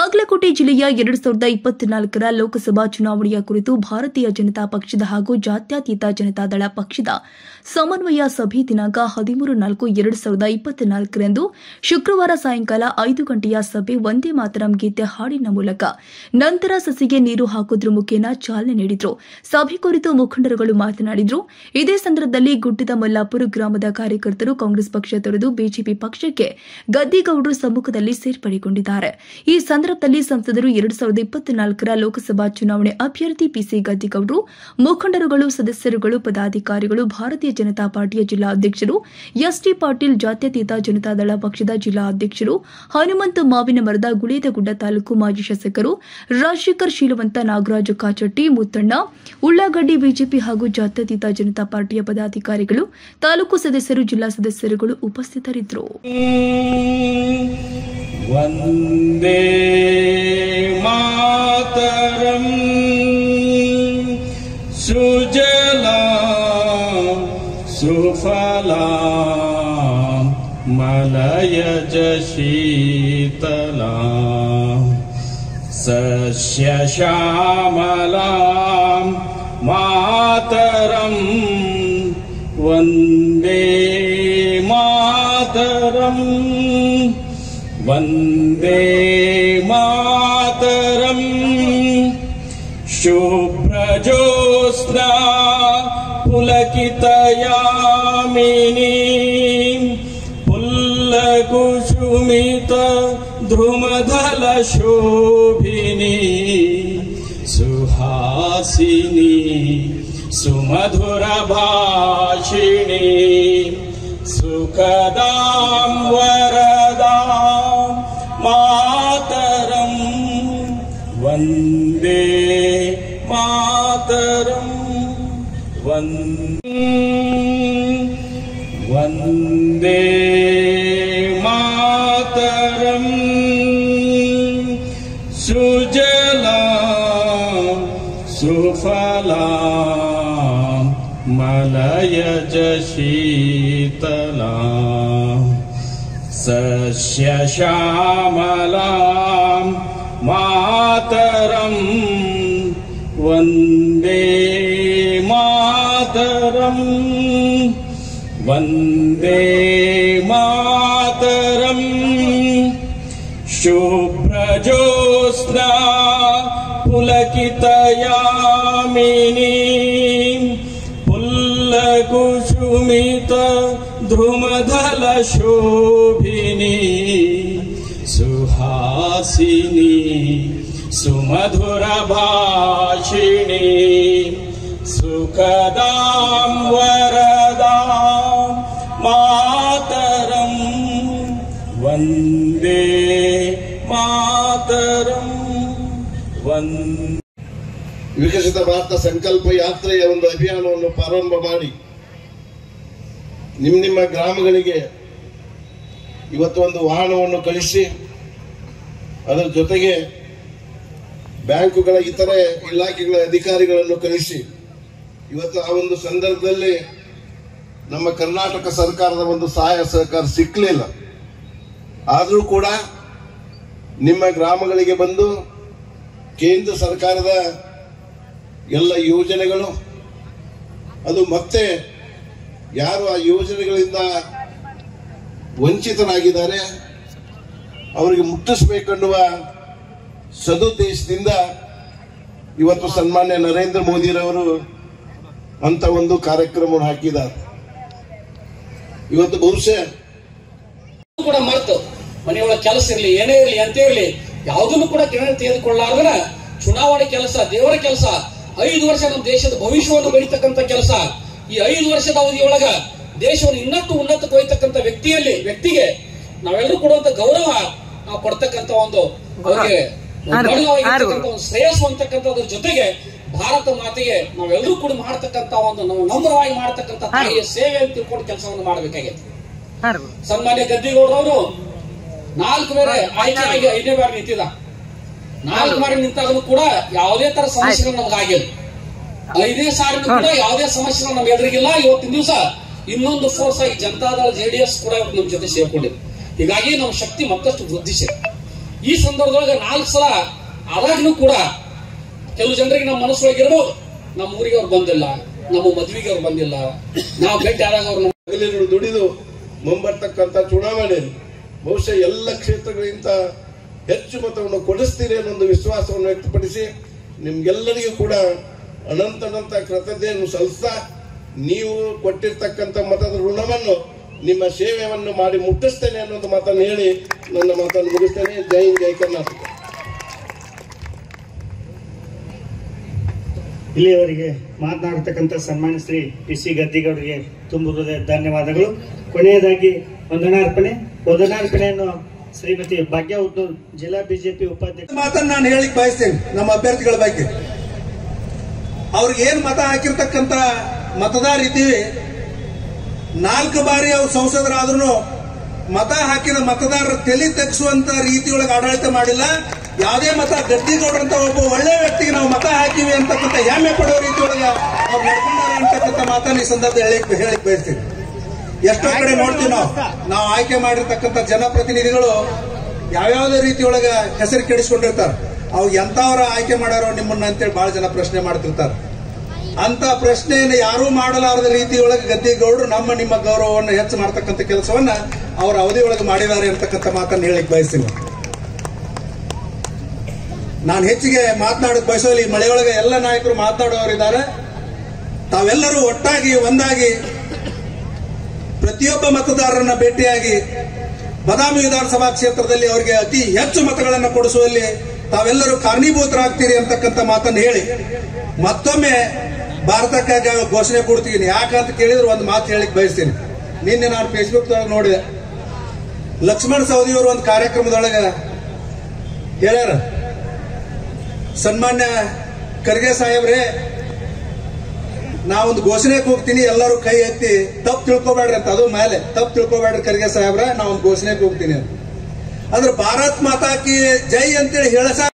ಬಾಗಲಕೋಟೆ ಜಿಲ್ಲೆಯ 2024ರ ಲೋಕಸಭಾ ಚುನಾವಣೆಯ ಕುರಿತು ಭಾರತೀಯ ಜನತಾ ಪಕ್ಷದ ಹಾಗೂ ಜಾತ್ಯತೀತ ಜನತಾದಳ ಪಕ್ಷದ ಸಮನ್ವಯ ಸಭೆ ದಿನಾಂಕ 13/4/2024ರಂದು ಶುಕ್ರವಾರ ಸಾಯಂಕಾಲ 5 ಗಂಟೆಯ ಸಭೆ ವಂದೇ ಮಾತರಂ ಗೀತೆ ಹಾಡಿನ ಮೂಲಕ ನಂತರ ಸಸಿಗೆ ನೀರು ಹಾಕುವುದರ ಮುಖೇನ ಚಾಲನೆ ನೀಡಿದರು. ಸಭೆ ಕುರಿತು ಮುಖಂಡರುಗಳು ಮಾತನಾಡಿದರು. ಇದೇ ಸಂದರ್ಭದಲ್ಲಿ ಗುಡ್ಡದ ಮಲ್ಲಾಪುರ ಗ್ರಾಮದ ಕಾರ್ಯಕರ್ತರು ಕಾಂಗ್ರೆಸ್ ಪಕ್ಷ ತೊರೆದು ಬಿಜೆಪಿ ಪಕ್ಷಕ್ಕೆ ಗದ್ದಿಗೌಡರು ಸಮ್ಮುಖದಲ್ಲಿ ಸೇರ್ಪಡೆಗೊಂಡಿದ್ದಾರೆ. ಈ ಸಂದರ್ಭದಲ್ಲಿ ಸಂಸದರು 2024ರ ಲೋಕಸಭಾ ಚುನಾವಣೆ ಅಭ್ಯರ್ಥಿ ಪಿಸಿ ಗದ್ದಿಗೌಡರು, ಮುಖಂಡರುಗಳು, ಸದಸ್ಯರುಗಳು, ಪದಾಧಿಕಾರಿಗಳು, ಭಾರತೀಯ ಜನತಾ ಪಾರ್ಟಿಯ ಜಿಲ್ಲಾ ಅಧ್ಯಕ್ಷರು, ಎಸ್ಟಿ ಪಾಟೀಲ್, ಜಾತ್ಯತೀತ ಜನತಾದಳ ಪಕ್ಷದ ಜಿಲ್ಲಾ ಅಧ್ಯಕ್ಷರು, ಹನುಮಂತ ಮಾವಿನ ಮರದ, ಗುಳೇದಗುಡ್ಡ ತಾಲೂಕು ಮಾಜಿ ಶಾಸಕರು ರಾಜಶೇಖರ್ ಶೀಲವಂತ, ನಾಗರಾಜ ಕಾಚಟ್ಟಿ, ಮುತ್ತಣ್ಣ, ಉಳ್ಳಾಗಡ್ಡಿ, ಬಿಜೆಪಿ ಹಾಗೂ ಜಾತ್ಯತೀತ ಜನತಾ ಪಾರ್ಟಿಯ ಪದಾಧಿಕಾರಿಗಳು, ತಾಲೂಕು ಸದಸ್ಯರು, ಜಿಲ್ಲಾ ಸದಸ್ಯರುಗಳು ಉಪಸ್ಥಿತರಿದ್ದರು. ವಂದೇ ಮಾತರಂ ಸುಜಲಾಂ ಸುಫಲಾಂ ಮಲಯಜ ಶೀತಲಾಂ ಸಸ್ಯ ಶ್ಯಾಮಲಾಂ ಮಾತರಂ ವಂದೇ ಮಾತರಂ ವಂದೇ ಮಾತರಂ ಶುಭ್ರಜೋತ್ಸ್ನಾ ಪುಲಕಿತಯಾಮಿನೀ ಪುಲ್ಲಕುಸುಮಿತ ಧ್ರುಮಧಲ ಶೋಭಿನೀ ಸುಹಾಸಿನಿ ಸುಮಧುರ ಭಾಷಿಣಿ ಸುಖದಾಂ ವರದಾಂ ಮಾತರಂ ವಂದೇ ಮಾತರಂ ವಂದೇ ಮಾತರಂ ಸುಜಲಾಂ ಸುಫಲಾಂ ಮಲಯಜ ಶೀತಲಾಂ ಸಸ್ಯ ಶ್ಯಾಮಲಾಂ ಮಾತರಂ ವಂದೇ ಮಾತರಂ ವಂದೇ ಮಾತರಂ ಶುಭ್ರಜೋತ್ಸ್ನಾ ಪುಲಕಿತಯಾಮಿನೀ ಪುಲ್ಲಕುಸುಮಿತ ಧ್ರುಮಧಲ ಶೋಭಿನೀ ಸುಹಾಸಿನಿ ಸುಮಧುರ ಭಾಷಿಣಿ ಸುಖದಾಂ ವರದಾಂ ಮಾತರಂ ವಂದೇ ಮಾತರಂ ವಿಕಸಿತ ಭಾರತ ಸಂಕಲ್ಪ ಯಾತ್ರೆಯ ಒಂದು ಅಭಿಯಾನವನ್ನು ಪ್ರಾರಂಭ ಮಾಡಿ ನಿಮ್ಮ ಗ್ರಾಮಗಳಿಗೆ ಇವತ್ತು ಒಂದು ವಾಹನವನ್ನು ಕಳಿಸಿ ಅದರ ಜೊತೆಗೆ ಬ್ಯಾಂಕುಗಳ ಇತರೆ ಇಲಾಖೆಗಳ ಅಧಿಕಾರಿಗಳನ್ನು ಕಳಿಸಿ ಇವತ್ತು ಆ ಒಂದು ಸಂದರ್ಭದಲ್ಲಿ ನಮ್ಮ ಕರ್ನಾಟಕ ಸರ್ಕಾರದ ಒಂದು ಸಹಾಯ ಸಹಕಾರ ಸಿಕ್ಕಲಿಲ್ಲ. ಆದರೂ ಕೂಡ ನಿಮ್ಮ ಗ್ರಾಮಗಳಿಗೆ ಬಂದು ಕೇಂದ್ರ ಸರ್ಕಾರದ ಎಲ್ಲ ಯೋಜನೆಗಳು ಅದು ಮತ್ತೆ ಯಾರು ಆ ಯೋಜನೆಗಳಿಂದ ವಂಚಿತರಾಗಿದ್ದಾರೆ ಅವರಿಗೆ ಮುಟ್ಟಿಸಬೇಕೆನ್ನುವ ಸದುದ್ದೇಶದಿಂದ ಇವತ್ತು ಸನ್ಮಾನ್ಯ ನರೇಂದ್ರ ಮೋದಿರವರು ಅಂತ ಒಂದು ಕಾರ್ಯಕ್ರಮವನ್ನು ಹಾಕಿದ್ದಾರೆ. ಇವತ್ತು ಬಹುಶಃ ಕೂಡ ಮರೆತು ಮನೆಯೊಳಗೆ ಕೆಲಸ ಇರಲಿ ಏನೇ ಇರಲಿ ಅಂತ ಇರಲಿ ಯಾವುದನ್ನು ಕೂಡ ಕಿರಣ ತೆಗೆದುಕೊಳ್ಳಾರ್ದನ ಚುನಾವಣೆ ಕೆಲಸ, ದೇವರ ಕೆಲಸ, 5 ವರ್ಷ ನಮ್ಮ ದೇಶದ ಭವಿಷ್ಯವನ್ನು ಬೆಳೀತಕ್ಕಂಥ ಕೆಲಸ, ಈ 5 ವರ್ಷದ ಅವಧಿಯೊಳಗ ದೇಶವನ್ನು ಇನ್ನಷ್ಟು ಉನ್ನತಕ್ಕೆ ಒಯ್ತಕ್ಕಂಥ ವ್ಯಕ್ತಿಗೆ ನಾವೆಲ್ಲರೂ ಕೊಡುವಂತ ಗೌರವ ನಾವು ಕೊಡ್ತಕ್ಕಂಥ ಒಂದು ಅವರಿಗೆ ಶ್ರೇಯಸ್ಸು ಅಂತಕ್ಕಂಥದ್ರ ಜೊತೆಗೆ ಭಾರತ ಮಾತೆಗೆ ನಾವೆಲ್ಲರೂ ಕೂಡ ಮಾಡ್ತಕ್ಕಂಥ ಒಂದು ನಾವು ನಮ್ರವಾಗಿ ಮಾಡ್ತಕ್ಕಂಥ ತಾಯಿಯ ಸೇವೆ ಅಂತ ತಿಳ್ಕೊಂಡು ಕೆಲಸವನ್ನು ಮಾಡಬೇಕಾಗಿದೆ. ಸನ್ಮಾನ್ಯ ಗದ್ದಿಗೌಡರವರು 4 ಬಾರಿ ಆಯ್ಕೆಯಾಗಿ 5ನೇ ಬಾರಿ ನಿಂತಿದ್ದ. 4 ಬಾರಿ ನಿಂತಾಗಲೂ ಕೂಡ ಯಾವುದೇ ತರ ಸಮಸ್ಯೆಗಳು ನಮಗಾಗಿಲ್ಲ. 5ನೇ ಸಾರಿನೂ ಕೂಡ ಯಾವುದೇ ಸಮಸ್ಯೆಗಳು ನಮ್ಗೆ ಎದುರಿಗಿಲ್ಲ. ಇವತ್ತಿನ ದಿವಸ ಇನ್ನೊಂದು ಫೋರ್ಸ್ ಆಗಿ ಜನತಾದಳ ಜೆಡಿಎಸ್ ಕೂಡ ನಮ್ಮ ಜೊತೆ ಸೇರ್ಕೊಂಡಿದೆ. ಹೀಗಾಗಿ ನಮ್ಮ ಶಕ್ತಿ ಮತ್ತಷ್ಟು ವೃದ್ಧಿಸಿದೆ. ಈ ಸಂದರ್ಭದೊಳಗೆ 4 ಸಲ ಆದಾಗ್ಲೂ ಕೂಡ ಕೆಲವು ಜನರಿಗೆ ನಮ್ಮ ಮನಸ್ಸೊಳಗೆ ಇರಬಹುದು, ನಮ್ಮ ಊರಿಗೆ ಅವ್ರು ಬಂದಿಲ್ಲ, ನಮ್ಮ ಮದುವೆಗೆ ಅವ್ರು ಬಂದಿಲ್ಲ, ನಾವು ಭೇಟಿ ಆದಾಗ ಅವ್ರು ದುಡಿದು ಮುಂಬರ್ತಕ್ಕಂಥ ಚುನಾವಣೆಯಲ್ಲಿ ಬಹುಶಃ ಎಲ್ಲ ಕ್ಷೇತ್ರಗಳಿಗಿಂತ ಹೆಚ್ಚು ಮತವನ್ನು ಕೊಡಿಸ್ತೀರಿ ಅನ್ನೋ ಒಂದು ವಿಶ್ವಾಸವನ್ನು ವ್ಯಕ್ತಪಡಿಸಿ ನಿಮ್ಗೆಲ್ಲರಿಗೂ ಕೂಡ ಅನಂತ ಕೃತಜ್ಞತೆಯನ್ನು ಸಲ್ಲಿಸ್ತಾ ನೀವು ಕೊಟ್ಟಿರ್ತಕ್ಕಂಥ ಮತದ ಋಣವನ್ನು ನಿಮ್ಮ ಸೇವೆಯನ್ನು ಮಾಡಿ ಮುಟ್ಟಿಸ್ತೇನೆ ಅನ್ನೋದು ಮಾತನ್ನು ಹೇಳಿ ನನ್ನ ಮಾತನ್ನು ಮುಗಿಸ್ತೇನೆ. ಜೈ ಹಿಂದ್, ಜೈ ಕರ್ನಾಟಕ. ಇಲ್ಲಿಯವರೆಗೆ ಮಾತನಾಡತಕ್ಕಂಥ ಸನ್ಮಾನ್ಯ ಶ್ರೀ PC ಗದ್ದಿಗೌಡರಿಗೆ ತುಂಬ ಹೃದಯ ಧನ್ಯವಾದಗಳು. ಕೊನೆಯದಾಗಿ ವಂದನಾರ್ಪಣೆಯನ್ನು ಶ್ರೀಮತಿ ಭಾಗ್ಯ ಉದ್ನೂರ್ ಜಿಲ್ಲಾ ಬಿಜೆಪಿ ಉಪಾಧ್ಯಕ್ಷ ಮಾತನ್ನು ನಾನು ಹೇಳಿಕ್ ಬಯಸ್ತೇನೆ. ನಮ್ಮ ಅಭ್ಯರ್ಥಿಗಳ ಬಗ್ಗೆ ಅವ್ರಿಗೆ ಏನ್ ಮತ ಹಾಕಿರ್ತಕ್ಕಂಥ ಮತದಾರ ಇದ್ದೀವಿ, 4 ಬಾರಿ ಅವ್ರು ಸಂಸದರಾದ್ರೂ ಮತ ಹಾಕಿದ ಮತದಾರರ ತಲೆ ತಗ್ಗಿಸುವಂತ ರೀತಿಯೊಳಗೆ ಆಡಳಿತ ಮಾಡಿಲ್ಲ. ಯಾವುದೇ ಮತ ಗದ್ದಿಗೌಡರಂತ ಒಬ್ಬ ಒಳ್ಳೆ ವ್ಯಕ್ತಿಗೆ ನಾವು ಮತ ಹಾಕಿವಿ ಅಂತಕ್ಕಂಥ ಹೆಮ್ಮೆ ಪಡುವ ರೀತಿಯೊಳಗೆ ಅವ್ರು ನಡ್ಕೊಂಡಾರ ಅಂತಕ್ಕಂಥ ಮಾತನ್ನು ಈ ಸಂದರ್ಭದಲ್ಲಿ ಹೇಳಿಕ್ ಬಯಸ್ತೀವಿ. ಎಷ್ಟೋ ಕಡೆ ನೋಡ್ತೀವಿ ನಾವು ಆಯ್ಕೆ ಮಾಡಿರ್ತಕ್ಕಂಥ ಜನಪ್ರತಿನಿಧಿಗಳು ಯಾವ್ಯಾವುದೇ ರೀತಿಯೊಳಗ ಹೆಸರು ಕೆಡಿಸ್ಕೊಂಡಿರ್ತಾರೆ. ಅವು ಎಂತವರ ಆಯ್ಕೆ ಮಾಡ್ಯಾರೋ ನಿಮ್ಮನ್ನ ಅಂತೇಳಿ ಬಹಳ ಜನ ಪ್ರಶ್ನೆ ಮಾಡ್ತಿರ್ತಾರೆ. ಅಂತ ಪ್ರಶ್ನೆಯನ್ನು ಯಾರೂ ಮಾಡಲಾರದ ರೀತಿಯೊಳಗೆ ಗದ್ದಿಗೌಡರು ನಿಮ್ಮ ಗೌರವವನ್ನು ಹೆಚ್ಚು ಮಾಡತಕ್ಕಂಥ ಕೆಲಸವನ್ನ ಅವರ ಅವಧಿಯೊಳಗೆ ಮಾಡಿದ್ದಾರೆ ಅಂತಕ್ಕಂಥ ಮಾತನ್ನು ಹೇಳಿಕ್ ಬಯಸ್ತೀನಿ. ನಾನು ಹೆಚ್ಚಿಗೆ ಮಾತನಾಡಕ್ ಬಯಸೋಲಿ. ಮಳೆಯೊಳಗೆ ಎಲ್ಲ ನಾಯಕರು ಮಾತನಾಡುವವರಿದ್ದಾರೆ. ತಾವೆಲ್ಲರೂ ಒಟ್ಟಾಗಿ ಒಂದಾಗಿ ಪ್ರತಿಯೊಬ್ಬ ಮತದಾರರನ್ನ ಭೇಟಿಯಾಗಿ ಬಾದಾಮಿ ವಿಧಾನಸಭಾ ಕ್ಷೇತ್ರದಲ್ಲಿ ಅವರಿಗೆ ಅತಿ ಹೆಚ್ಚು ಮತಗಳನ್ನು ಕೊಡಿಸುವಲ್ಲಿ ತಾವೆಲ್ಲರೂ ಕಾರಣೀಭೂತರಾಗ್ತೀರಿ ಅಂತಕ್ಕಂಥ ಮಾತನ್ನು ಹೇಳಿ ಮತ್ತೊಮ್ಮೆ ಭಾರತಕ್ಕಾಗಿ ಘೋಷಣೆ ಕೊಡ್ತೀನಿ. ಯಾಕಂತ ಕೇಳಿದ್ರೆ ಒಂದು ಮಾತು ಹೇಳಿಕ್ ಬಯಸ್ತೀನಿ. ನಿನ್ನೆ ನಾನು ಫೇಸ್ಬುಕ್ ದೊಳಗೆ ನೋಡಿದೆ, ಲಕ್ಷ್ಮಣ ಸವದಿಯವರು ಒಂದು ಕಾರ್ಯಕ್ರಮದೊಳಗೆ ಹೇಳ್ಯಾರ, ಸನ್ಮಾನ್ಯ ಖರ್ಗೆ ಸಾಹೇಬ್ರೆ ನಾವೊಂದು ಘೋಷಣೆಗೆ ಹೋಗ್ತೀನಿ, ಎಲ್ಲರೂ ಕೈ ಎತ್ತಿ ತಪ್ಪು ತಿಳ್ಕೊಬೇಡ್ರಿ ಅಂತ. ಅದು ಮೇಲೆ ತಪ್ಪು ತಿಳ್ಕೊಬೇಡ್ರಿ ಖರ್ಗೆ ಸಾಹೇಬ್ರೆ, ನಾವೊಂದು ಘೋಷಣೆಗೆ ಹೋಗ್ತೀನಿ ಅಂದ್ರೆ ಭಾರತ್ ಮಾತಾ ಕಿ ಜೈ ಅಂತೇಳಿ ಹೇಳ